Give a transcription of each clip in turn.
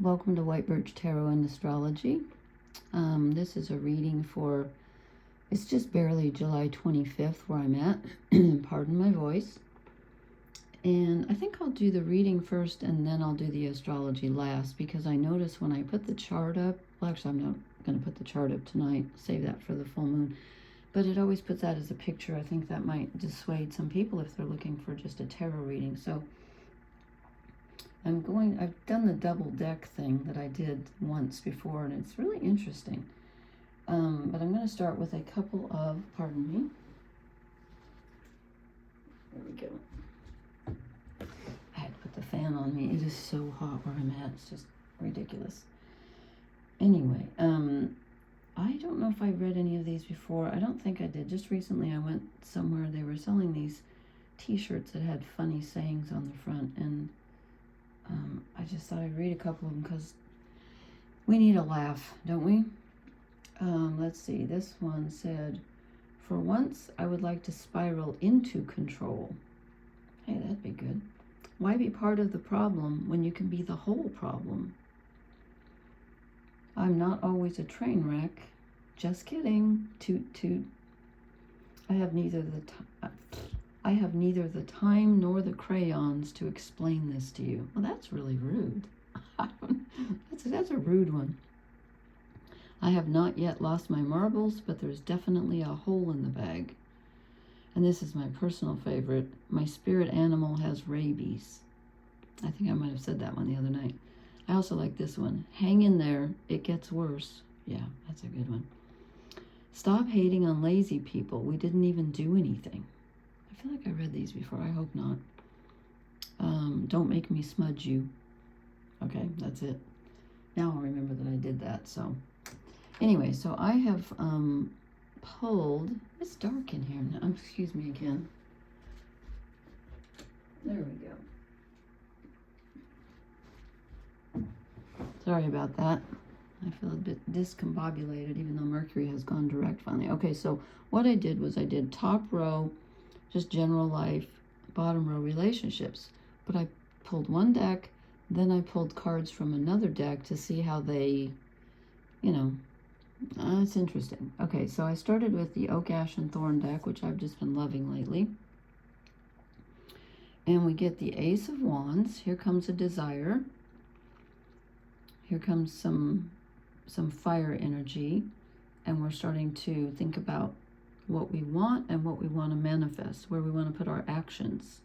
Welcome to White Birch Tarot and Astrology. This is a reading for, it's just barely July 25th where I'm at. Pardon my voice. And I think I'll do the reading first and then I'll do the astrology last, because I notice when I put the chart up, well, actually I'm not going to put the chart up tonight, save that for the full moon, but it always puts that as a picture. I think that might dissuade some people if they're looking for just a tarot reading. So I've done the double deck thing that I did once before, and it's really interesting. But I'm going to start with a couple of, pardon me. There we go. I had to put the fan on me. It is so hot where I'm at. It's just ridiculous. Anyway, I don't know if I read any of these before. I don't think I did. Just recently I went somewhere, they were selling these t-shirts that had funny sayings on the front, and I just thought I'd read a couple of them because we need a laugh, don't we? Let's see. This one said, "For once, I would like to spiral into control." Hey, that'd be good. Why be part of the problem when you can be the whole problem? I'm not always a train wreck. Just kidding. Toot toot. I have neither the time nor the crayons to explain this to you. Well, that's really rude. That's a rude one. I have not yet lost my marbles, but there's definitely a hole in the bag. And this is my personal favorite. My spirit animal has rabies. I think I might have said that one the other night. I also like this one. Hang in there, it gets worse. Yeah, that's a good one. Stop hating on lazy people. We didn't even do anything. I feel like I read these before. I hope not. Don't make me smudge you. Okay, that's it. Now I'll remember that I did that. So anyway, so I have pulled, it's dark in here now. Excuse me again. There we go. Sorry about that. I feel a bit discombobulated, even though Mercury has gone direct finally. Okay, so what I did was I did top row, just general life, bottom row, relationships. But I pulled one deck, then I pulled cards from another deck to see how they, it's interesting. Okay, so I started with the Oak, Ash, and Thorn deck, which I've just been loving lately. And we get the Ace of Wands. Here comes a desire. Here comes some fire energy. And we're starting to think about what we want and what we want to manifest, where we want to put our actions.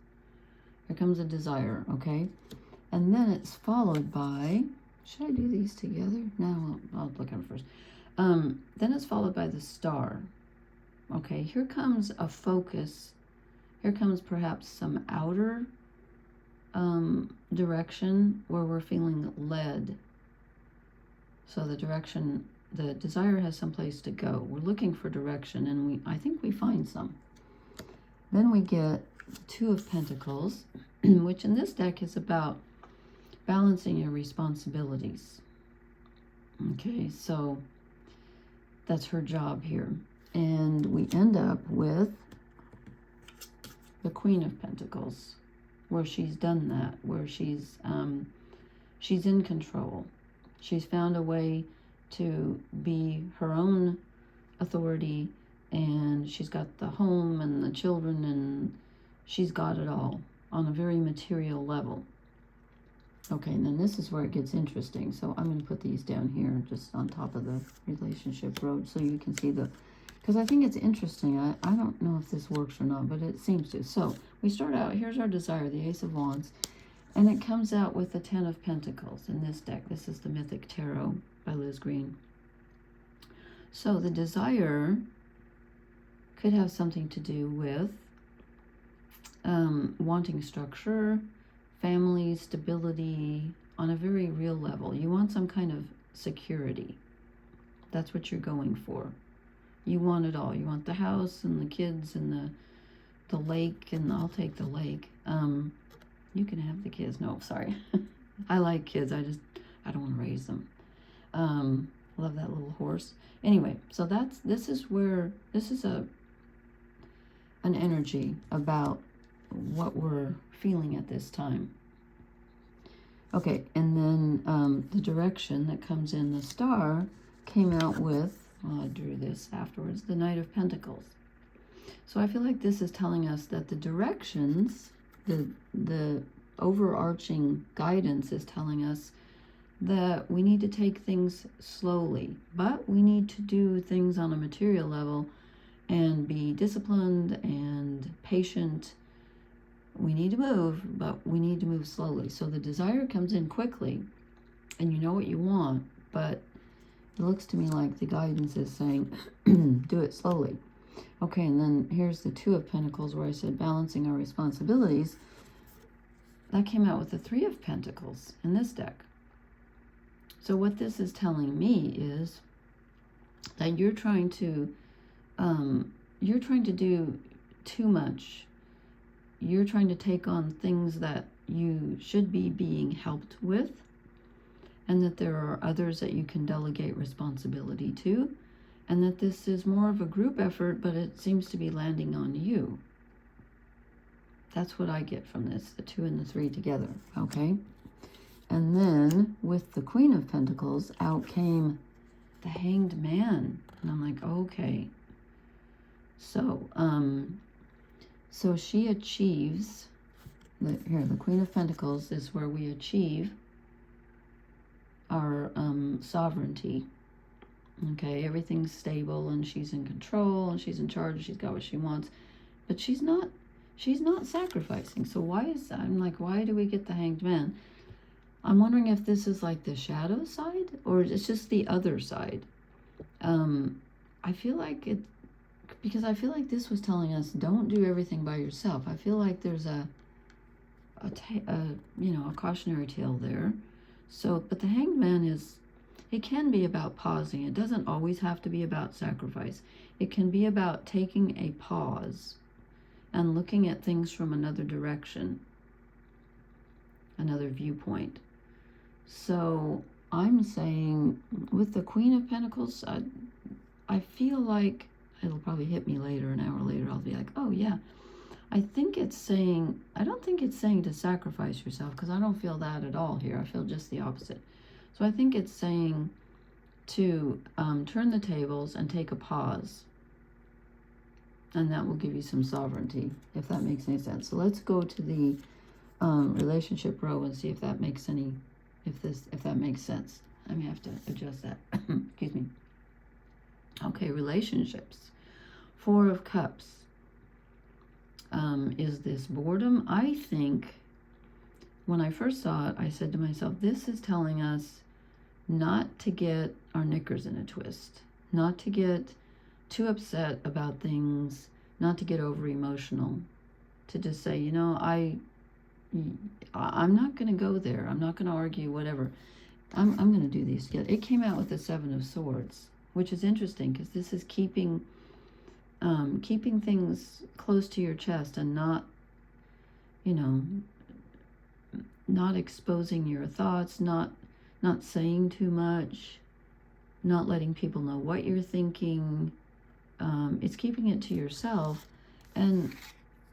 Here comes a desire, okay? And then it's followed by, should I do these together? No, I'll look at them first. Then it's followed by the Star. Okay, here comes a focus. Here comes perhaps some outer direction where we're feeling led. So the direction, the desire has some place to go. We're looking for direction, and I think we find some. Then we get Two of Pentacles, which in this deck is about balancing your responsibilities. Okay, so that's her job here. And we end up with the Queen of Pentacles, where she's done that, where she's in control. She's found a way to be her own authority, and she's got the home and the children, and she's got it all on a very material level. Okay, and then this is where it gets interesting. So I'm going to put these down here just on top of the relationship road so you can see because I think it's interesting. I don't know if this works or not, but it seems to. So we start out, here's our desire, the Ace of Wands, and it comes out with the Ten of Pentacles in this deck. This is the Mythic Tarot by Liz Green. So the desire could have something to do with wanting structure, family, stability on a very real level. You want some kind of security. That's what you're going for. You want it all. You want the house and the kids and the lake, and I'll take the lake. You can have the kids. No, sorry. I like kids. I don't want to raise them. Love that little horse. Anyway, so this is an energy about what we're feeling at this time. Okay, and then the direction that comes in the star came out with, well, I drew this afterwards, the Knight of Pentacles. So I feel like this is telling us that the directions, the overarching guidance is telling us that we need to take things slowly, but we need to do things on a material level and be disciplined and patient. We need to move, but we need to move slowly. So the desire comes in quickly, and you know what you want, but it looks to me like the guidance is saying, do it slowly. Okay, and then here's the Two of Pentacles, where I said balancing our responsibilities. That came out with the Three of Pentacles in this deck. So what this is telling me is that you're trying to do too much. You're trying to take on things that you should be being helped with, and that there are others that you can delegate responsibility to, and that this is more of a group effort, but it seems to be landing on you. That's what I get from this, the 2 and the 3 together, okay? And then with the Queen of Pentacles, out came the Hanged Man. And I'm like, okay. So, so she achieves, the Queen of Pentacles is where we achieve our sovereignty. Okay, everything's stable and she's in control and she's in charge, she's got what she wants, but she's not sacrificing. So why do we get the Hanged Man? I'm wondering if this is like the shadow side or it's just the other side. I feel like it, because I feel like this was telling us don't do everything by yourself. I feel like there's a cautionary tale there. So, but the Hanged Man it can be about pausing. It doesn't always have to be about sacrifice. It can be about taking a pause and looking at things from another direction, another viewpoint. So I'm saying with the Queen of Pentacles, I feel like it'll probably hit me later, an hour later, I'll be like, oh yeah. I don't think it's saying to sacrifice yourself, because I don't feel that at all here. I feel just the opposite. So I think it's saying to turn the tables and take a pause. And that will give you some sovereignty, if that makes any sense. So let's go to the relationship row and see if that makes if that makes sense. I may have to adjust that. Excuse me. Okay, relationships. 4 of Cups. Is this boredom? I think when I first saw it, I said to myself, this is telling us not to get our knickers in a twist, not to get too upset about things, not to get over emotional, to just say, I'm not going to go there. I'm not going to argue, whatever. I'm going to do these. It came out with the 7 of Swords, which is interesting because this is keeping things close to your chest and not exposing your thoughts, not saying too much, not letting people know what you're thinking. It's keeping it to yourself, and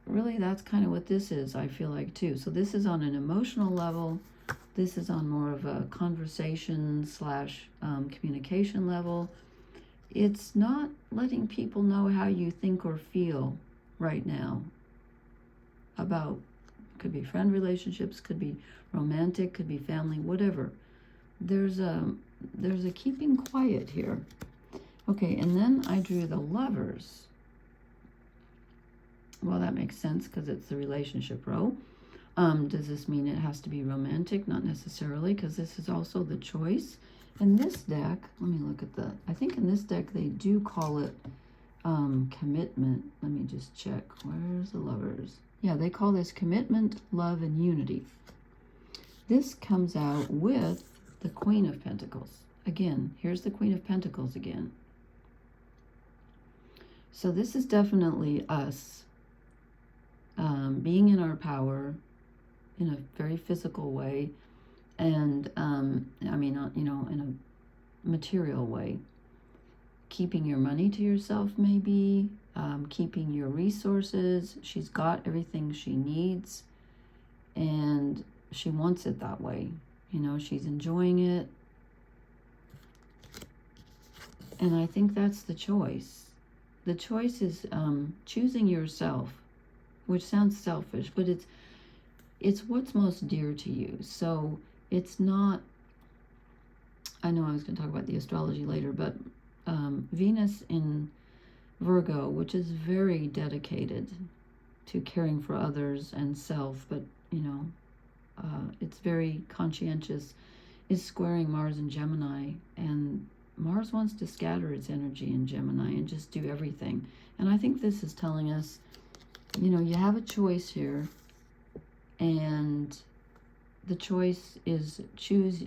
really that's kind of what this is, I feel like, too. So this is on an emotional level. This is on more of a conversation / communication level. It's not letting people know how you think or feel right now about, could be friend relationships, could be romantic, could be family, whatever. There's a keeping quiet here. Okay, and then I drew the Lovers. Well, that makes sense because it's the relationship row. Does this mean it has to be romantic? Not necessarily, because this is also the choice. In this deck, let me look at I think in this deck they do call it commitment. Let me just check. Where's the Lovers? Yeah, they call this commitment, love, and unity. This comes out with the Queen of Pentacles. Again, here's the Queen of Pentacles again. So this is definitely us being in our power in a very physical way, and in a material way. Keeping your money to yourself, maybe, keeping your resources. She's got everything she needs, and she wants it that way. You know, she's enjoying it. And I think that's the choice. The choice is choosing yourself, which sounds selfish, but it's what's most dear to you. So it's not, I know I was going to talk about the astrology later, but Venus in Virgo, which is very dedicated to caring for others and self, but, you know, it's very conscientious, is squaring Mars in Gemini, and Mars wants to scatter its energy in Gemini and just do everything. And I think this is telling us, you know, you have a choice here, and the choice is choose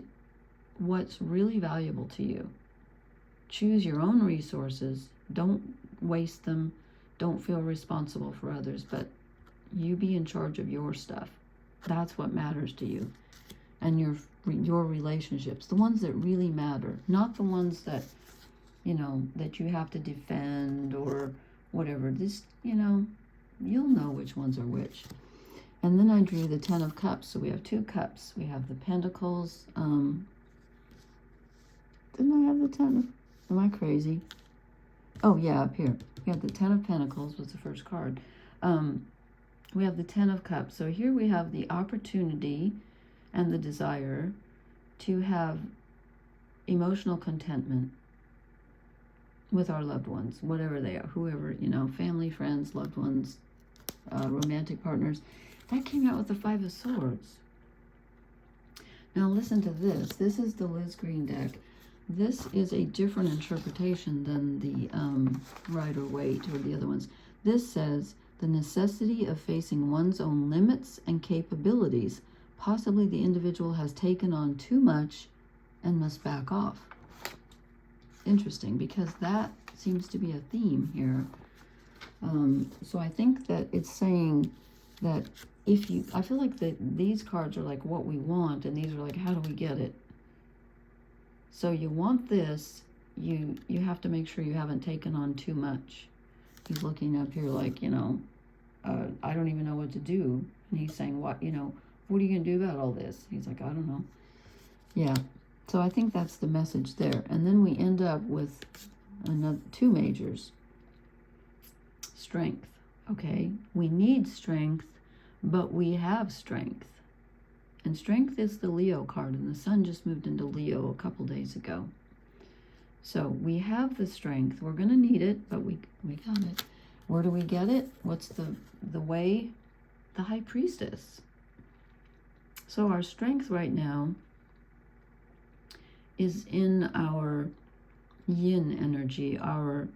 what's really valuable to you. Choose your own resources. Don't waste them. Don't feel responsible for others, but you be in charge of your stuff. That's what matters to you. And your relationships, the ones that really matter, not the ones that, you know, that you have to defend or whatever. This, you know, you'll know which ones are which. And then I drew the 10 of Cups. So we have 2 cups. We have the Pentacles. Didn't I have the 10 of, am I crazy? Oh yeah, up here. We have the 10 of Pentacles was the first card. We have the 10 of Cups. So here we have the opportunity and the desire to have emotional contentment with our loved ones, whatever they are, whoever, you know, family, friends, loved ones, romantic partners. That came out with the 5 of Swords. Now listen to this. This is the Liz Green deck. This is a different interpretation than the Rider-Waite or the other ones. This says the necessity of facing one's own limits and capabilities. Possibly the individual has taken on too much and must back off. Interesting, because that seems to be a theme here. So I think that it's saying that if you, I feel like these cards are like what we want, and these are like how do we get it. So you want this, you have to make sure you haven't taken on too much. He's looking up here like, you know, I don't even know what to do. And he's saying, what, you know, what are you going to do about all this? He's like, I don't know. Yeah. So I think that's the message there. And then we end up with another 2 majors. Strength. Okay. We need strength, but we have strength. And strength is the Leo card, and the sun just moved into Leo a couple days ago. So we have the strength. We're going to need it, but we got it. Where do we get it? What's the way? The High Priestess. So our strength right now is in our yin energy, our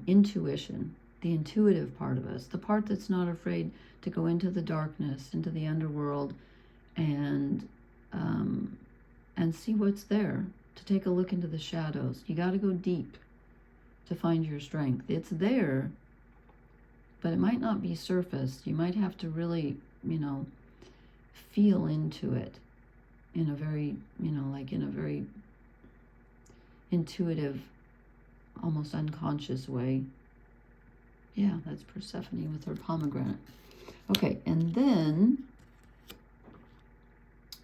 intuition, the intuitive part of us, the part that's not afraid to go into the darkness, into the underworld, and see what's there, to take a look into the shadows. You got to go deep to find your strength. It's there, but it might not be surfaced. You might have to really, you know, feel into it in a very, you know, like in a very intuitive, almost unconscious way. Yeah, that's Persephone with her pomegranate. Okay, and then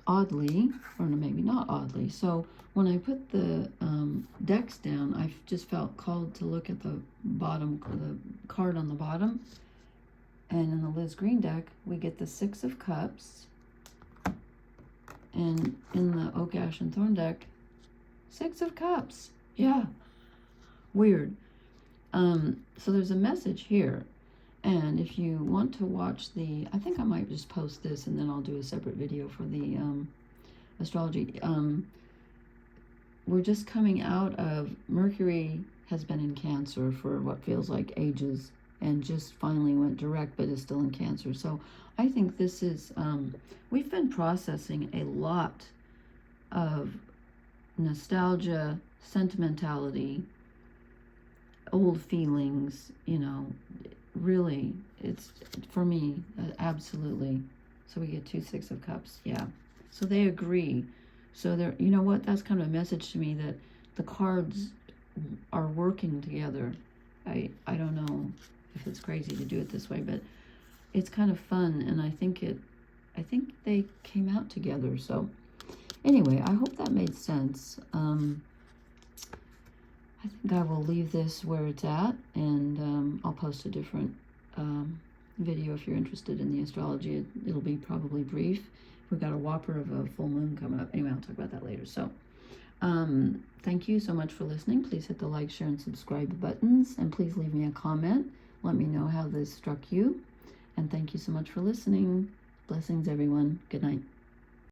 oddly, or maybe not oddly, so when I put the decks down, I just felt called to look at the bottom, the card on the bottom. And in the Liz Green deck, we get the 6 of Cups. And in the Oak, Ash, and Thorn deck, 6 of Cups. Yeah, weird. So there's a message here. And if you want to watch the, I think I might just post this and then I'll do a separate video for the astrology. We're just coming out of, Mercury has been in Cancer for what feels like ages and just finally went direct, but is still in Cancer. So I think this is, we've been processing a lot of nostalgia, sentimentality, old feelings, you know, really, it's, for me, absolutely. So we get 2 6 of Cups, yeah. So they agree. So they're, you know what, that's kind of a message to me that the cards are working together. I don't know if it's crazy to do it this way, but it's kind of fun, and I think it I think they came out together. So anyway, I hope that made sense. I think I will leave this where it's at, and I'll post a different video if you're interested in the astrology. It'll be probably brief. We've got a whopper of a full moon coming up. Anyway, I'll talk about that later. So thank you so much for listening. Please hit the like, share, and subscribe buttons, and please leave me a comment. Let me know how this struck you. And thank you so much for listening. Blessings, everyone. Good night.